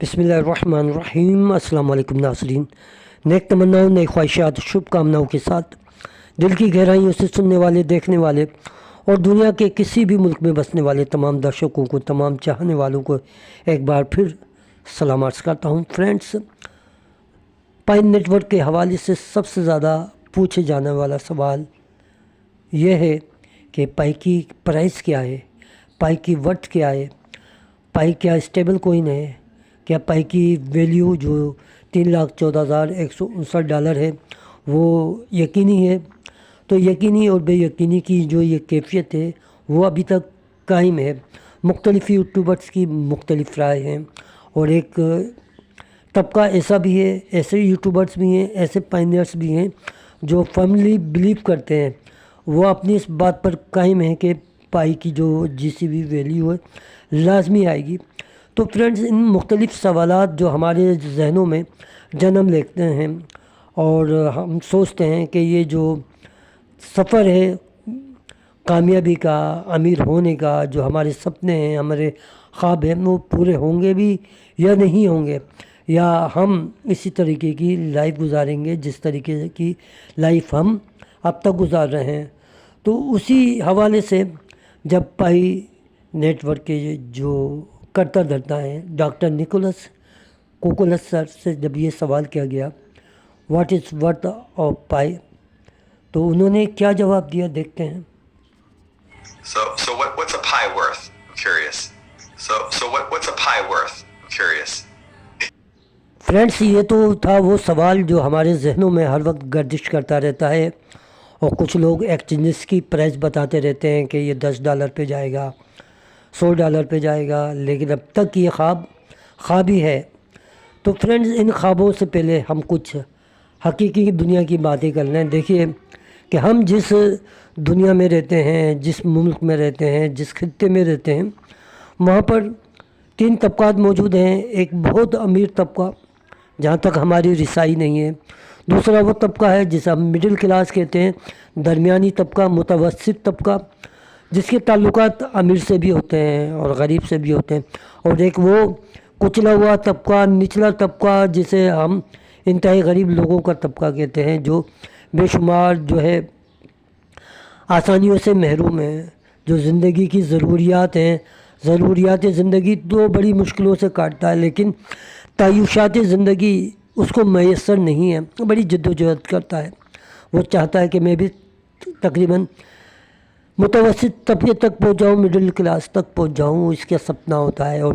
बिस्मिल्लाहिर्रहमानिर्रहीम। अस्सलाम वालेकुम नाज़रीन। नेक तमन्नाओं, नई ख्वाहिशात, शुभकामनाओं के साथ दिल की गहराइयों से सुनने वाले, देखने वाले और दुनिया के किसी भी मुल्क में बसने वाले तमाम दर्शकों को, तमाम चाहने वालों को एक बार फिर सलाम अर्ज़ करता हूँ। फ्रेंड्स, पाइन नेटवर्क के हवाले से सबसे ज़्यादा पूछे जाने वाला सवाल यह है कि पाई की प्राइस क्या है, पाई की वर्थ क्या है, पाई क्या स्टेबल कोइन है, क्या पाई की वैल्यू जो $3,14,159 है वो यकीनी है। तो यकीनी और बेयकीनी की जो ये कैफियत है वो अभी तक कायम है। मुख्तलिफ़ यूट्यूबर्स की मुख्तलिफ़ राय हैं और एक तबका ऐसा भी है, ऐसे यूट्यूबर्स भी हैं, ऐसे पाइनियर्स भी हैं जो फर्मली बिलीव करते हैं, वो अपनी इस बात पर कायम है कि पाई की जो जीसीबी वैल्यू है लाजमी आएगी। तो फ्रेंड्स, इन मुख्तलिफ़ सवालात जो हमारे जहनों में जन्म लेते हैं और हम सोचते हैं कि ये जो सफ़र है कामयाबी का, अमीर होने का, जो हमारे सपने हैं, हमारे ख्वाब हैं, वो पूरे होंगे भी या नहीं होंगे, या हम इसी तरीके की लाइफ गुजारेंगे जिस तरीके की लाइफ हम अब तक गुजार रहे हैं। तो उसी हवाले से जब पाई नेटवर्क के जो करता धरता है डॉक्टर निकोलस कोकोलस सर से जब ये सवाल किया गया व्हाट इज़ वर्थ ऑफ पाई, तो उन्होंने क्या जवाब दिया, देखते हैं। So what's a pie worth? I'm curious. So what's a pie worth? I'm curious. Friends, ये तो था वो सवाल जो हमारे जहनों में हर वक्त गर्दिश करता रहता है और कुछ लोग एक्सचेंजेस की प्राइस बताते रहते हैं कि ये $10 पे जाएगा, $100 पे जाएगा, लेकिन अब तक ये ख्वाब ही है। तो फ्रेंड्स, इन ख्वाबों से पहले हम कुछ हकीकी दुनिया की बातें कर लें। देखिए कि हम जिस दुनिया में रहते हैं, जिस मुल्क में रहते हैं, जिस खित्ते में रहते हैं, वहाँ पर 3 तबकात मौजूद हैं। एक बहुत अमीर तबका जहाँ तक हमारी रिसाई नहीं है, दूसरा वो तबका है जिसे हम मिडिल क्लास कहते हैं, दरमियानी तबका, मुतवस्सित तबका जिसके ताल्लुकात अमीर से भी होते हैं और गरीब से भी होते हैं, और एक वो कुचला हुआ तबका, निचला तबका जिसे हम इंतहाई गरीब लोगों का तबका कहते हैं, जो बेशुमार जो है आसानियों से महरूम है, जो ज़िंदगी की ज़रूरियात हैं, ज़रूरियात ज़िंदगी तो बड़ी मुश्किलों से काटता है, लेकिन तायुशात ज़िंदगी उसको मैसर नहीं है, बड़ी जद्दोजहद करता है। वो चाहता है कि मैं भी तकरीबन मुतवस्सित तबके तक पहुँच जाऊँ, मिडिल क्लास तक पहुँच जाऊँ, इसका सपना होता है। और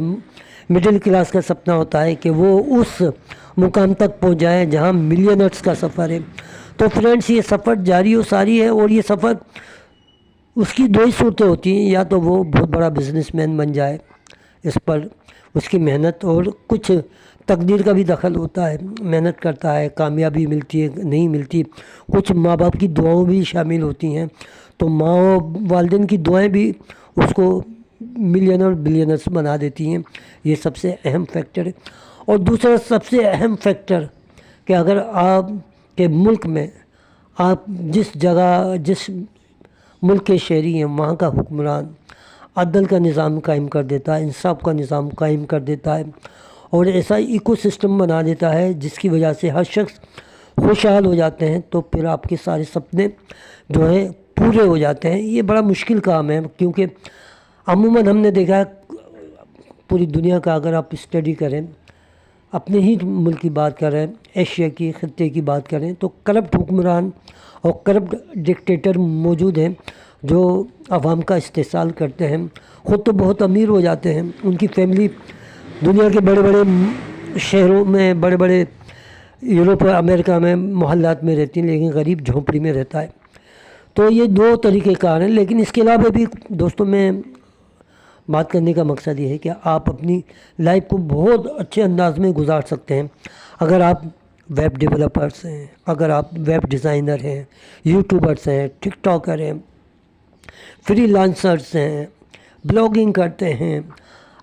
मिडिल क्लास का सपना होता है कि वो उस मुकाम तक पहुँच जाए जहाँ मिलियनर्स का सफ़र है। तो फ्रेंड्स, ये सफ़र जारी और सारी है, और ये सफ़र उसकी 2 ही सूरतें होती हैं, या तो वो बहुत बड़ा बिजनेसमैन बन जाए, इस पर उसकी मेहनत और कुछ तकदीर का भी दखल होता है, मेहनत करता है, कामयाबी मिलती है, नहीं मिलती, कुछ माँ बाप की दुआएं भी शामिल होती हैं, तो माँ और वालिदैन की दुआएं भी उसको मिलियनर बिलियनर्स बना देती हैं। ये सबसे अहम फैक्टर है। और दूसरा सबसे अहम फैक्टर कि अगर आप के मुल्क में, आप जिस जगह, जिस मुल्क के शहरी हैं, वहाँ का हुक्मरान अदल का निज़ाम कायम कर देता है, इंसाफ का निज़ाम कायम कर देता है और ऐसा इकोसिस्टम बना देता है जिसकी वजह से हर शख्स खुशहाल हो जाते हैं, तो फिर आपके सारे सपने जो हैं पूरे हो जाते हैं। ये बड़ा मुश्किल काम है, क्योंकि अमूमन हमने देखा है पूरी दुनिया का, अगर आप स्टडी करें, अपने ही मुल्क की बात करें, एशिया की खित्ते की बात करें, तो करप्ट हुक्मरान और करप्ट डिक्टेटर मौजूद हैं जो आवाम का इस्तेहसाल करते हैं, ख़ुद तो बहुत अमीर हो जाते हैं, उनकी फैमिली दुनिया के बड़े बड़े शहरों में, बड़े बड़े यूरोप और अमेरिका में मोहल्लात में रहती हैं, लेकिन गरीब झोंपड़ी में रहता है। तो ये 2 तरीक़े कार हैं। लेकिन इसके अलावा भी दोस्तों, में बात करने का मकसद ये है कि आप अपनी लाइफ को बहुत अच्छे अंदाज में गुजार सकते हैं अगर आप वेब डेवलपर्स हैं, अगर आप वेब डिज़ाइनर हैं, यूट्यूबर्स हैं, टिकटॉकर हैं, फ्रीलांसर्स हैं, ब्लॉगिंग करते हैं,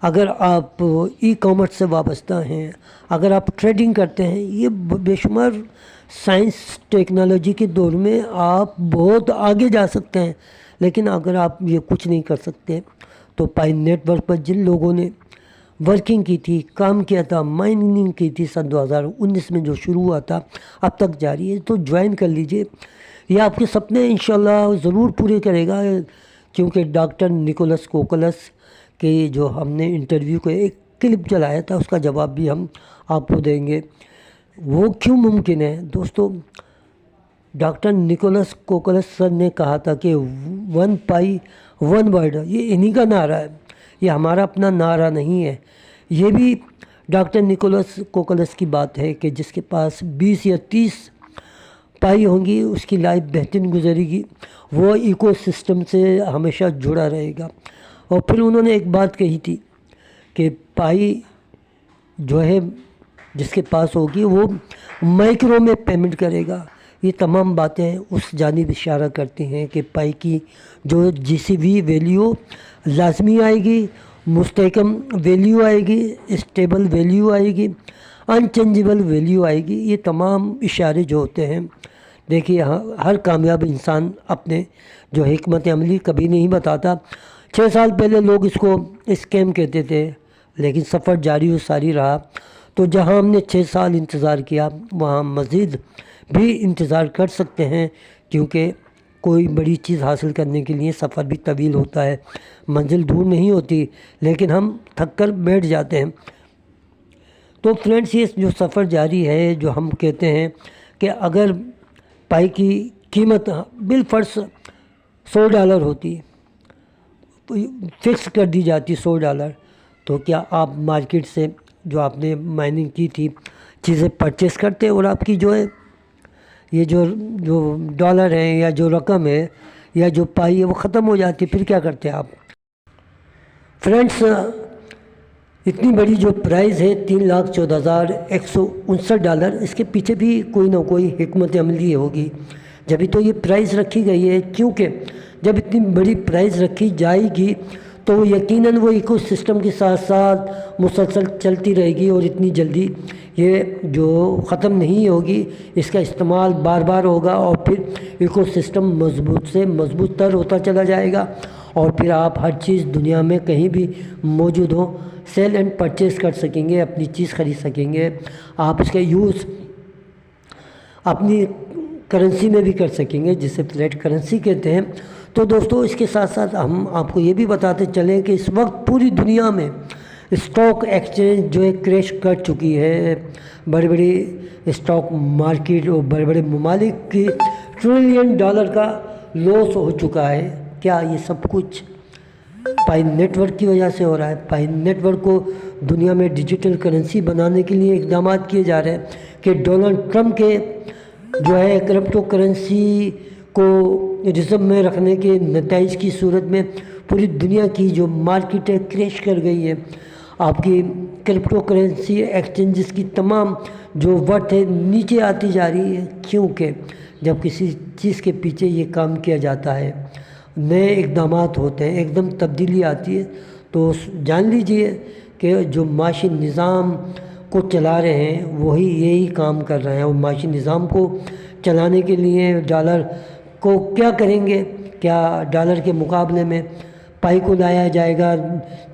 अगर आप ई कॉमर्स से वाबस्ता हैं, अगर आप ट्रेडिंग करते हैं। ये बेशुमार साइंस टेक्नोलॉजी के दौर में आप बहुत आगे जा सकते हैं। लेकिन अगर आप ये कुछ नहीं कर सकते तो पाइन नेटवर्क पर जिन लोगों ने वर्किंग की थी, काम किया था, माइनिंग की थी सन 2019 में जो शुरू हुआ था, अब तक जारी है। तो ज्वाइन कर लीजिए, ये आपके सपने इंशाल्लाह ज़रूर पूरे करेगा। क्योंकि डॉक्टर निकोलस कोकलस के जो हमने इंटरव्यू को एक क्लिप चलाया था, उसका जवाब भी हम आपको देंगे। वो क्यों मुमकिन है दोस्तों? डॉक्टर निकोलस कोकलस सर ने कहा था कि 1 पाई 1 वर्ड, ये इन्हीं का नारा है, ये हमारा अपना नारा नहीं है। ये भी डॉक्टर निकोलस कोकलस की बात है कि जिसके पास 20 या 30 पाई होंगी उसकी लाइफ बेहतरीन गुजरेगी, वो इकोसिस्टम से हमेशा जुड़ा रहेगा। और फिर उन्होंने एक बात कही थी कि पाई जो है जिसके पास होगी वो माइक्रो में पेमेंट करेगा। ये तमाम बातें उस जानिब इशारा करती हैं कि पाई की जो जीसीवी वैल्यू लाजमी आएगी, मुस्तहकम वैल्यू आएगी, स्टेबल वैल्यू आएगी, अनचेंजेबल वैल्यू आएगी। ये तमाम इशारे जो होते हैं, देखिए हर कामयाब इंसान अपने जो हिकमत अमली कभी नहीं बताता। 6 साल पहले लोग इसको स्कैम कहते थे, लेकिन सफ़र जारी व सारी रहा। तो जहां हमने 6 साल इंतज़ार किया, वहां मज़ीद भी इंतज़ार कर सकते हैं, क्योंकि कोई बड़ी चीज़ हासिल करने के लिए सफ़र भी तवील होता है, मंजिल दूर नहीं होती, लेकिन हम थक कर बैठ जाते हैं। तो फ्रेंड्स, ये जो सफ़र जारी है, जो हम कहते हैं कि अगर पाई की कीमत बिलफर्ज $100 होती, फिक्स कर दी जाती $100, तो क्या आप मार्केट से जो आपने माइनिंग की थी चीज़ें परचेस करते और आपकी जो है ये जो डॉलर है या जो रकम है या जो पाई है वो ख़त्म हो जाती, फिर क्या करते आप? फ्रेंड्स, इतनी बड़ी जो प्राइस है $3,14,159, इसके पीछे भी कोई ना कोई हिकमत अमली होगी, जब तो ये प्राइस रखी गई है। क्योंकि जब इतनी बड़ी प्राइस रखी जाएगी तो यकीनन वो इकोसिस्टम के साथ साथ मुसलसल चलती रहेगी और इतनी जल्दी ये जो ख़त्म नहीं होगी, इसका इस्तेमाल बार बार होगा और फिर इकोसिस्टम मजबूत से मजबूत तर होता चला जाएगा। और फिर आप हर चीज़ दुनिया में कहीं भी मौजूद हो सेल एंड परचेज़ कर सकेंगे, अपनी चीज़ ख़रीद सकेंगे। आप इसका यूज़ अपनी करेंसी में भी कर सकेंगे, जिसे फ्लैट करेंसी कहते हैं। तो दोस्तों, इसके साथ साथ हम आपको ये भी बताते चलें कि इस वक्त पूरी दुनिया में स्टॉक एक्सचेंज जो है क्रैश कर चुकी है। बड़ी बड़ी स्टॉक मार्केट और बड़े बड़े ममालिक की $1 ट्रिलियन का लॉस हो चुका है। क्या ये सब कुछ पाई नेटवर्क की वजह से हो रहा है? पाई नेटवर्क को दुनिया में डिजिटल करेंसी बनाने के लिए इक़दाम किए जा रहे हैं कि डोनाल्ड ट्रंप के जो है क्रिप्टो करेंसी को रिजर्व में रखने के नतीजे की सूरत में पूरी दुनिया की जो मार्केट है क्रैश कर गई है। आपकी क्रिप्टो करेंसी एक्सचेंजेस की तमाम जो वर्थ है नीचे आती जा रही है, क्योंकि जब किसी चीज़ के पीछे ये काम किया जाता है, नए इक़दाम होते हैं, एकदम तब्दीली आती है, तो जान लीजिए कि जो माशी निज़ाम को चला रहे हैं वही यही काम कर रहे हैं। और माशी निज़ाम को चलाने के लिए डॉलर को क्या करेंगे? क्या डॉलर के मुकाबले में पाई को लाया जाएगा,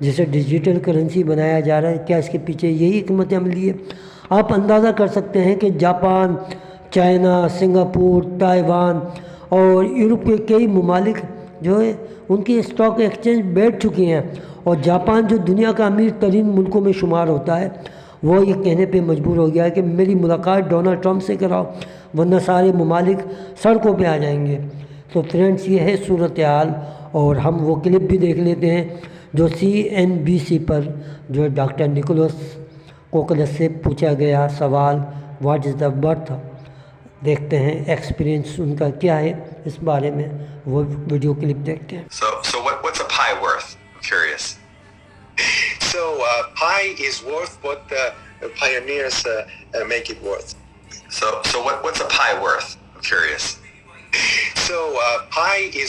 जिसे डिजिटल करेंसी बनाया जा रहा है? क्या इसके पीछे यही हिकमत अमली है? आप अंदाज़ा कर सकते हैं कि जापान, चाइना, सिंगापुर, ताइवान और यूरोप के कई ममालिक जो है उनकी स्टॉक एक्सचेंज बैठ चुकी हैं। और जापान जो दुनिया का अमीर तरीन मुल्कों में शुमार होता है, वो ये कहने पे मजबूर हो गया है कि मेरी मुलाकात डोनाल्ड ट्रंप से कराओ, वरना सारे ममालिक सड़कों पे आ जाएंगे। तो फ्रेंड्स, ये है सूरत हाल। और हम वो क्लिप भी देख लेते हैं जो CNBC पर जो डॉक्टर निकोलस कोकलस से पूछा गया सवाल, व्हाट इज़ द वर्थ। देखते हैं एक्सपीरियंस उनका क्या है इस बारे में, वो वीडियो क्लिप देखते हैं। So what's a pie worth? I'm curious. So pi is worth what the pioneers make it worth. So what's a pie worth? I'm curious. So pi is